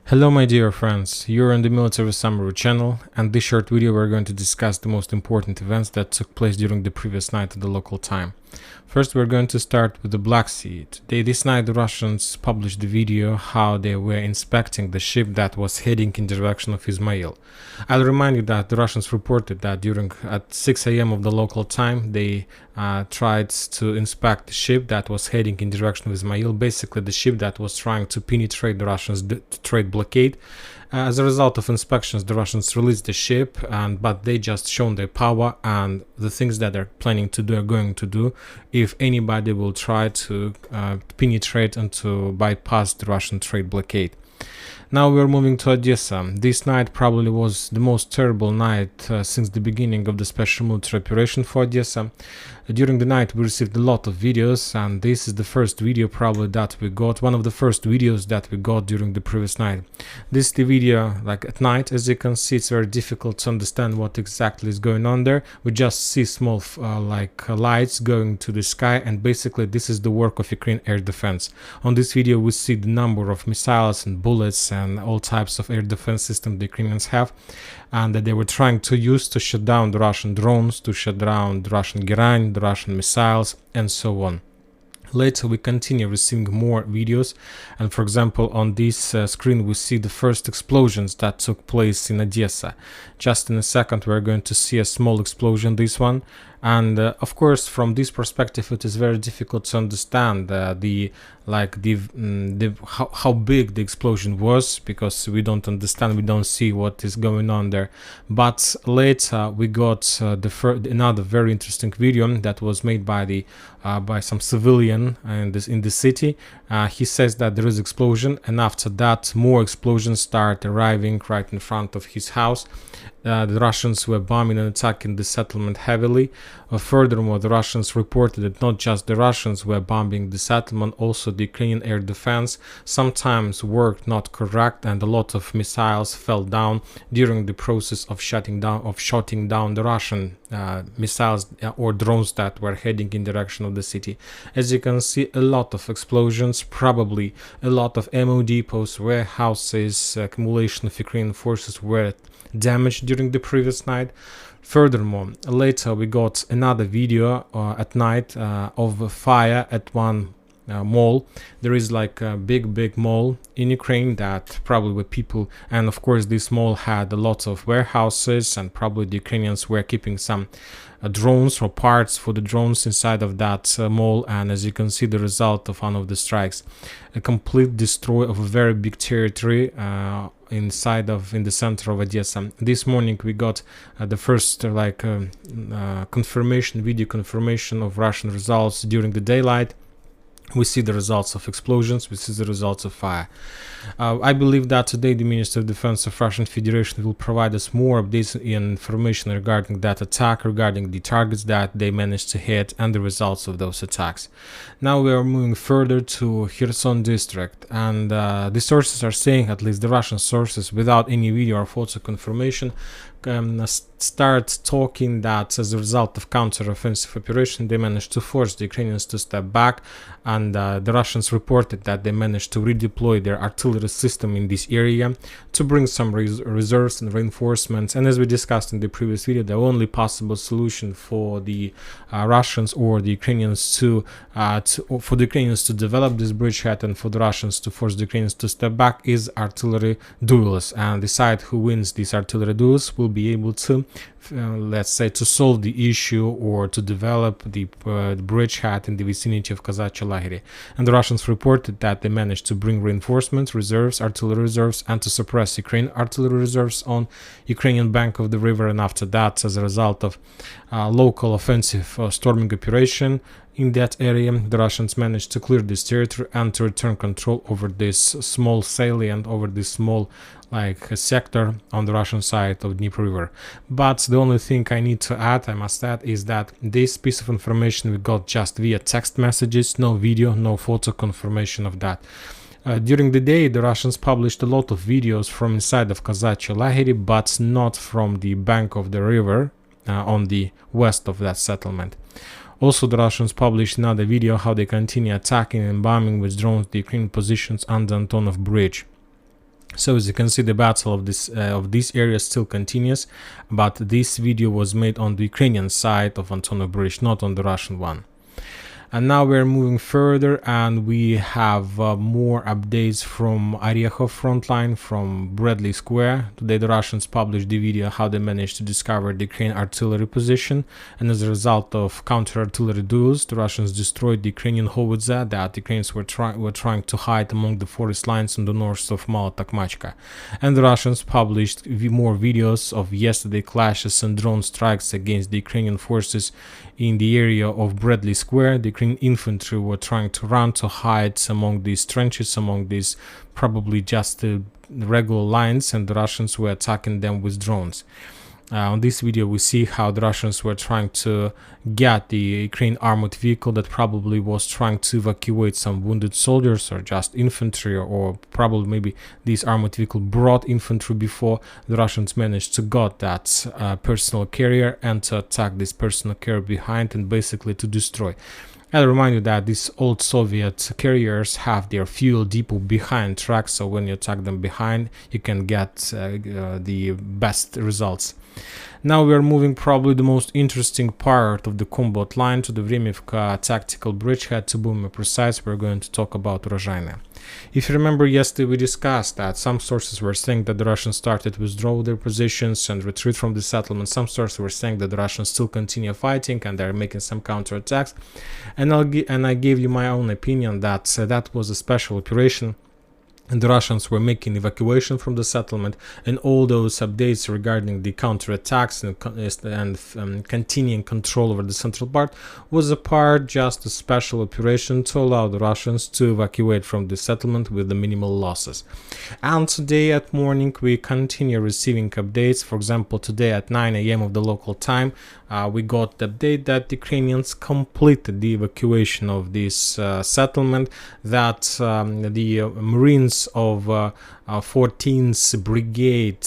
Hello my dear friends, you're on the Military Summary channel, and this short video we're going to discuss the most important events that took place during the previous night at the local time. First, we're going to start with the Black Sea. This night the Russians published the video how they were inspecting the ship that was heading in the direction of Ismail. I'll remind you that the Russians reported that at 6 a.m. of the local time they tried to inspect the ship that was heading in the direction of Ismail, basically the ship that was trying to penetrate the Russians' trade blockade. As a result of inspections, the Russians released the ship, but they just shown their power and the things that they're planning to do are going to do if anybody will try to penetrate and to bypass the Russian trade blockade. Now we're moving to Odessa. This night probably was the most terrible night since the beginning of the special military operation for Odessa. During the night we received a lot of videos, and this is the first video probably that we got, one of the first videos that we got during the previous night. This is the video like at night. As you can see, it's very difficult to understand what exactly is going on there. We just see small lights going to the sky, and basically this is the work of Ukraine air defense. On this video we see the number of missiles and bullets and all types of air defense systems the Ukrainians have, and that they were trying to use to shut down the Russian drones, to shut down the Russian Geopolitics, the Russian missiles, and so on. Later we continue receiving more videos, and for example on this screen we see the first explosions that took place in Odessa. Just in a second we're going to see a small explosion, this one, and of course from this perspective it is very difficult to understand how big the explosion was, because we don't understand, we don't see what is going on there. But later we got another very interesting video that was made by some civilian in the city. He says that there is explosion, and after that more explosions start arriving right in front of his house. The Russians were bombing and attacking the settlement heavily. Furthermore, the Russians reported that not just the Russians were bombing the settlement, also the Ukrainian air defense sometimes worked not correct, and a lot of missiles fell down during the process of shutting down the Russian missiles or drones that were heading in the direction of the city. As you can see, a lot of explosions, probably a lot of ammo depots, warehouses, accumulation of Ukrainian forces were damaged during the previous night. Furthermore, later we got another video at night of a fire at one mall. There is like a big mall in Ukraine that probably with people, and of course this mall had a lot of warehouses, and probably the Ukrainians were keeping some drones or parts for the drones inside of that mall. And as you can see, the result of one of the strikes, a complete destroy of a very big territory in the center of Odessa. This morning we got the first video confirmation of Russian results during the daylight. We see the results of explosions, we see the results of fire. I believe that today the Minister of Defense of Russian Federation will provide us more updates and information regarding that attack, regarding the targets that they managed to hit and the results of those attacks. Now we are moving further to Kherson district, and the sources are saying, at least the Russian sources, without any video or photo confirmation, start talking that as a result of counter-offensive operation they managed to force the Ukrainians to step back, and the Russians reported that they managed to redeploy their artillery system in this area to bring some reserves and reinforcements. And as we discussed in the previous video, the only possible solution for the Russians or the Ukrainians to develop this bridgehead, and for the Russians to force the Ukrainians to step back, is artillery duels, and decide who wins these artillery duels will be able to let's say to solve the issue or to develop the bridgehead in the vicinity of Kazachye Lagery. And the Russians reported that they managed to bring reinforcements, reserves, artillery reserves, and to suppress Ukrainian artillery reserves on Ukrainian bank of the river. And after that, as a result of local offensive storming operation in that area, the Russians managed to clear this territory and to return control over this small salient, over this small a sector on the Russian side of Dnieper River. But the only thing I must add, is that this piece of information we got just via text messages, no video, no photo confirmation of that. During the day, the Russians published a lot of videos from inside of Kazachye Lagery, but not from the bank of the river on the west of that settlement. Also, the Russians published another video how they continue attacking and bombing with drones the Ukrainian positions under Antonov Bridge. So as you can see, the battle of this area still continues, but this video was made on the Ukrainian side of Antonov Bridge, not on the Russian one. And now we're moving further, and we have more updates from Orekhov frontline, from Bradley Square. Today the Russians published the video how they managed to discover the Ukrainian artillery position, and as a result of counter-artillery duels, the Russians destroyed the Ukrainian howitzer that the Ukrainians were trying to hide among the forest lines on the north of Mala-Takmachka. And the Russians published more videos of yesterday clashes and drone strikes against the Ukrainian forces in the area of Bradley Square. The Ukrainian infantry were trying to run to hide among these trenches, among these probably just regular lines, and the Russians were attacking them with drones. On this video we see how the Russians were trying to get the Ukrainian armored vehicle that probably was trying to evacuate some wounded soldiers or just infantry, or probably maybe this armored vehicle brought infantry before. The Russians managed to got that personal carrier and to attack this personal carrier behind and basically to destroy. I'll remind you that these old Soviet carriers have their fuel depot behind tracks, so when you attack them behind, you can get the best results. Now we are moving probably the most interesting part of the combat line to the Vremivka tactical bridgehead. To be more precise, we're going to talk about Urozhaine. If you remember, yesterday we discussed that some sources were saying that the Russians started to withdraw their positions and retreat from the settlement. Some sources were saying that the Russians still continue fighting and they're making some counterattacks. And I gave you my own opinion that that was a special operation, and the Russians were making evacuation from the settlement, and all those updates regarding the counterattacks and continuing control over the central part was just a special operation to allow the Russians to evacuate from the settlement with the minimal losses. And today at morning we continue receiving updates. For example, today at 9 a.m. of the local time, we got the update that the Ukrainians completed the evacuation of this settlement, that the Marines of 14th Brigade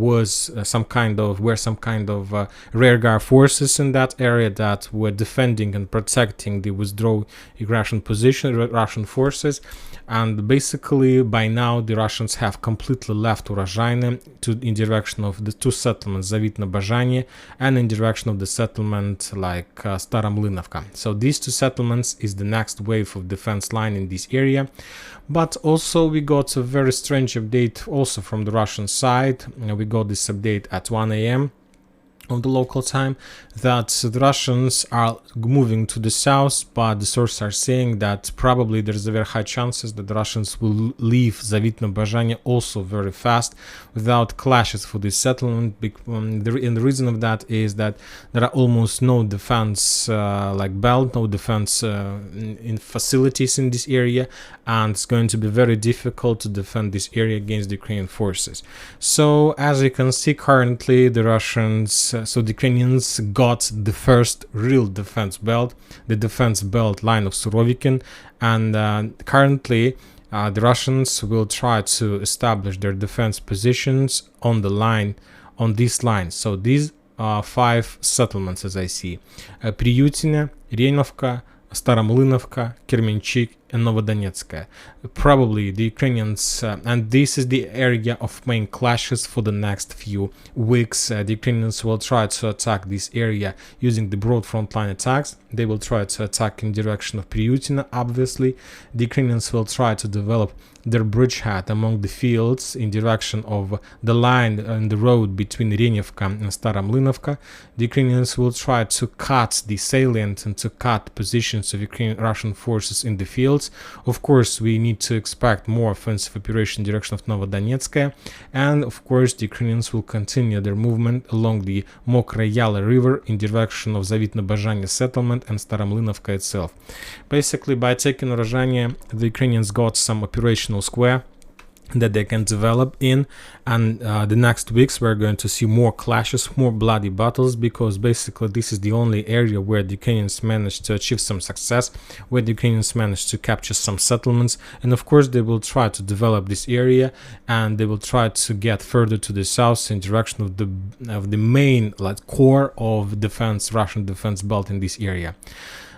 were some kind of rear guard forces in that area that were defending and protecting the withdrawing Russian position, Russian forces. And basically by now the Russians have completely left Urozhaine in direction of the two settlements, Zavitno-Bazhanye, and in direction of the settlement like Staromlynovka. So these two settlements is the next wave of defense line in this area. But also we got a very strange update also from the Russian side. We got this update at 1 a.m. of the local time, that the Russians are moving to the south, but the sources are saying that probably there's a very high chances that the Russians will leave Zavitno-Bazhanye also very fast without clashes for this settlement. And the reason of that is that there are almost no defense like belt, no defense in facilities in this area, and it's going to be very difficult to defend this area against the Ukrainian forces. So as you can see, currently the Russians, so the Ukrainians got the first real defense belt, the defense belt line of Surovikin, and currently the Russians will try to establish their defense positions on the line, on this line. So these are 5 settlements as I see: Priyutine, Renovka, Staromlynovka, Kermenchik, and Novodonetskaya. Probably the Ukrainians, and this is the area of main clashes for the next few weeks. The Ukrainians will try to attack this area using the broad frontline attacks. They will try to attack in direction of Priyutine, obviously. The Ukrainians will try to develop their bridgehead among the fields in direction of the line and the road between Renivka and Staromlynovka. The Ukrainians will try to cut the salient and to cut positions of Ukrainian Russian forces in the fields. Of course, we need to expect more offensive operation in direction of Novodonetskaya, and of course the Ukrainians will continue their movement along the Mokraya Yala river in direction of Zavitno-Bazhanye settlement and Staromlynovka itself. Basically, by taking Urozhaine, the Ukrainians got some operational square that they can develop in, and the next weeks we're going to see more clashes, more bloody battles, because basically this is the only area where the Ukrainians managed to achieve some success, where the Ukrainians managed to capture some settlements, and of course they will try to develop this area, and they will try to get further to the south in direction of the main core of defense, Russian defense belt in this area.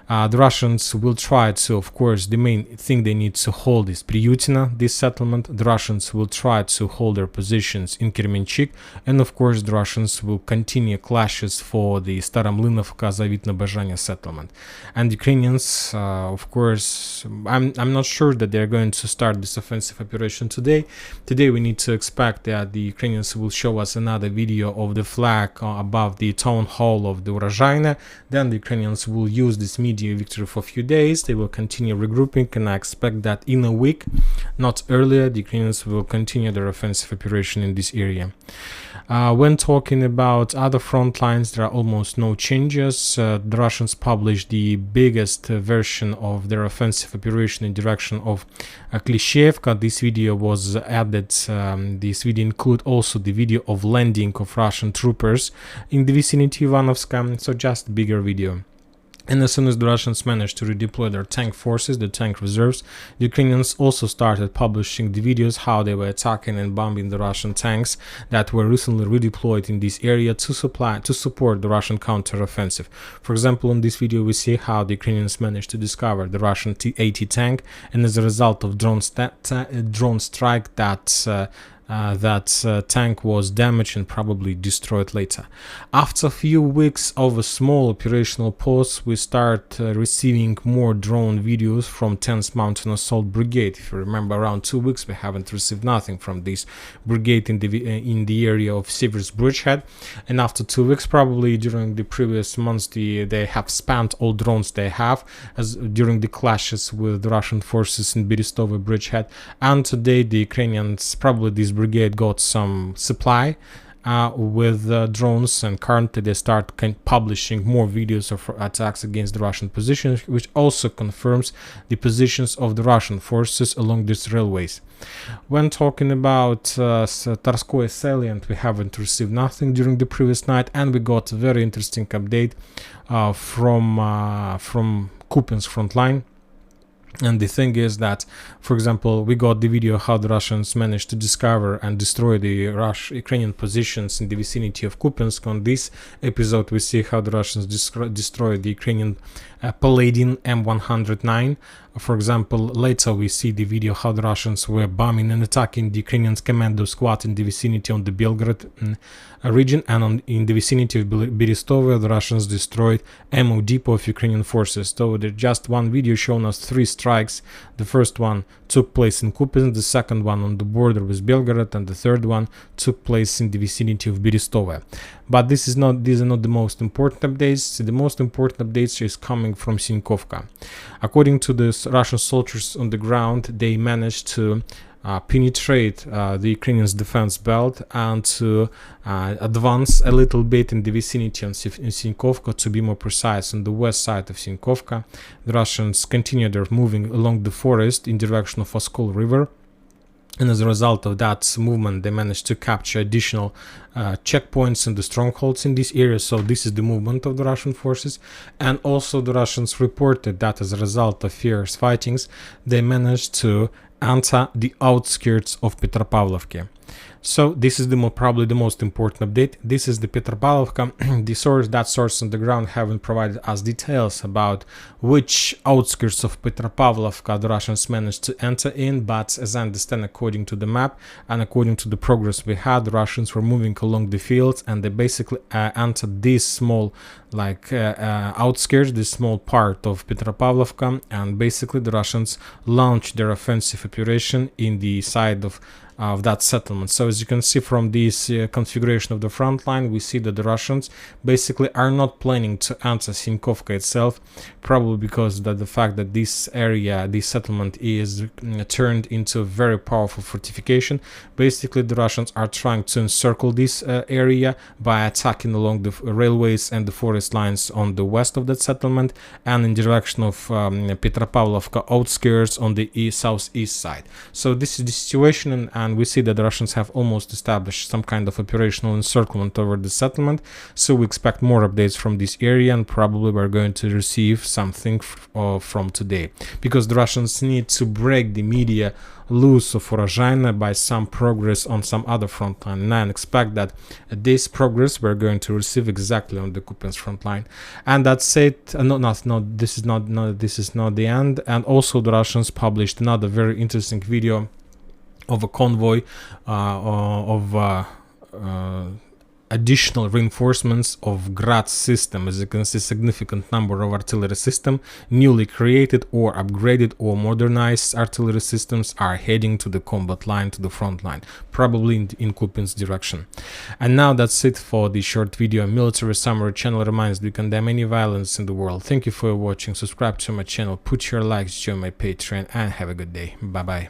The Russians will try to, of course, the main thing they need to hold is Priutina, this settlement. The Russians will try to hold their positions in Kremenchuk, and of course the Russians will continue clashes for the Staromlynovka Zavitno-Bajanya settlement. And Ukrainians, of course, I'm not sure that they're going to start this offensive operation today. Today we need to expect that the Ukrainians will show us another video of the flag above the town hall of the Urozhaine. Then the Ukrainians will use this media victory for a few days. They will continue regrouping, and I expect that in a week, not earlier, the Ukrainians will continue their offensive operation in this area. When talking about other front lines, there are almost no changes. The Russians published the biggest version of their offensive operation in direction of Klishevka. This video was added. This video include also the video of landing of Russian troopers in the vicinity of Ivanovska, so just a bigger video. And as soon as the Russians managed to redeploy their tank forces, the tank reserves, the Ukrainians also started publishing the videos how they were attacking and bombing the Russian tanks that were recently redeployed in this area to support the Russian counter-offensive. For example, in this video we see how the Ukrainians managed to discover the Russian T-80 tank, and as a result of drone strike that tank was damaged and probably destroyed later. After a few weeks of a small operational pause, we start receiving more drone videos from 10th Mountain Assault Brigade. If you remember, around 2 weeks we haven't received nothing from this brigade in the area of Siever's Bridgehead, and after 2 weeks, probably during the previous months, they have spent all drones they have as during the clashes with the Russian forces in Berestovo Bridgehead, and today the Ukrainians, probably this brigade, got some supply with drones, and currently they start publishing more videos of attacks against the Russian positions, which also confirms the positions of the Russian forces along these railways. When talking about Tarskoye salient, we haven't received nothing during the previous night, and we got a very interesting update from Kupinsk front line. And the thing is that, for example, we got the video how the Russians managed to discover and destroy the Ukrainian positions in the vicinity of Kupinsk. On this episode, we see how the Russians destroyed the Ukrainian Paladin M109. For example, later we see the video how the Russians were bombing and attacking the Ukrainian commando squad in the vicinity of the Belgrade region, and in the vicinity of Berestovo, the Russians destroyed ammo depot of Ukrainian forces. So there's just one video showing us 3 strikes. The first one took place in Kupinsk, the second one on the border with Belgrade, and the third one took place in the vicinity of Berestovo. But these are not the most important updates. The most important updates is coming from Sinkovka. According to the Russian soldiers on the ground, they managed to penetrate the Ukrainians' defense belt and to advance a little bit in the vicinity of Sinkovka. To be more precise, on the west side of Sinkovka, the Russians continued their moving along the forest in direction of Oskol River. And as a result of that movement, they managed to capture additional checkpoints and the strongholds in this area. So this is the movement of the Russian forces. And also the Russians reported that as a result of fierce fightings, they managed to enter the outskirts of Petropavlovka. So this is probably the most important update. This is the Petropavlovka. That source on the ground haven't provided us details about which outskirts of Petropavlovka the Russians managed to enter in, but as I understand, according to the map and according to the progress we had, the Russians were moving along the fields, and they basically entered this small outskirts, this small part of Petropavlovka, and basically the Russians launched their offensive operation in the side of that settlement. So as you can see from this configuration of the front line, we see that the Russians basically are not planning to enter Sinkovka itself, probably because of the fact that this area, this settlement, is turned into a very powerful fortification. Basically the Russians are trying to encircle this area by attacking along the railways and the forest lines on the west of that settlement, and in direction of Petropavlovka outskirts on the southeast side. So this is the situation, and and we see that the Russians have almost established some kind of operational encirclement over the settlement. So we expect more updates from this area, and probably we're going to receive something from today, because the Russians need to break the media loose of Urozhaine by some progress on some other front line, and I expect that this progress we're going to receive exactly on the Kupiansk front line. And that's it. This is not the end. And also the Russians published another very interesting video of a convoy of additional reinforcements of Grad system. As you can see, significant number of artillery system, newly created or upgraded or modernized artillery systems, are heading to the combat line, to the front line, probably in Kupiansk direction. And now that's it for the short video. Military Summary channel reminds we condemn any violence in the world. Thank you for watching. Subscribe to my channel, put your likes, join my Patreon, and have a good day. Bye bye.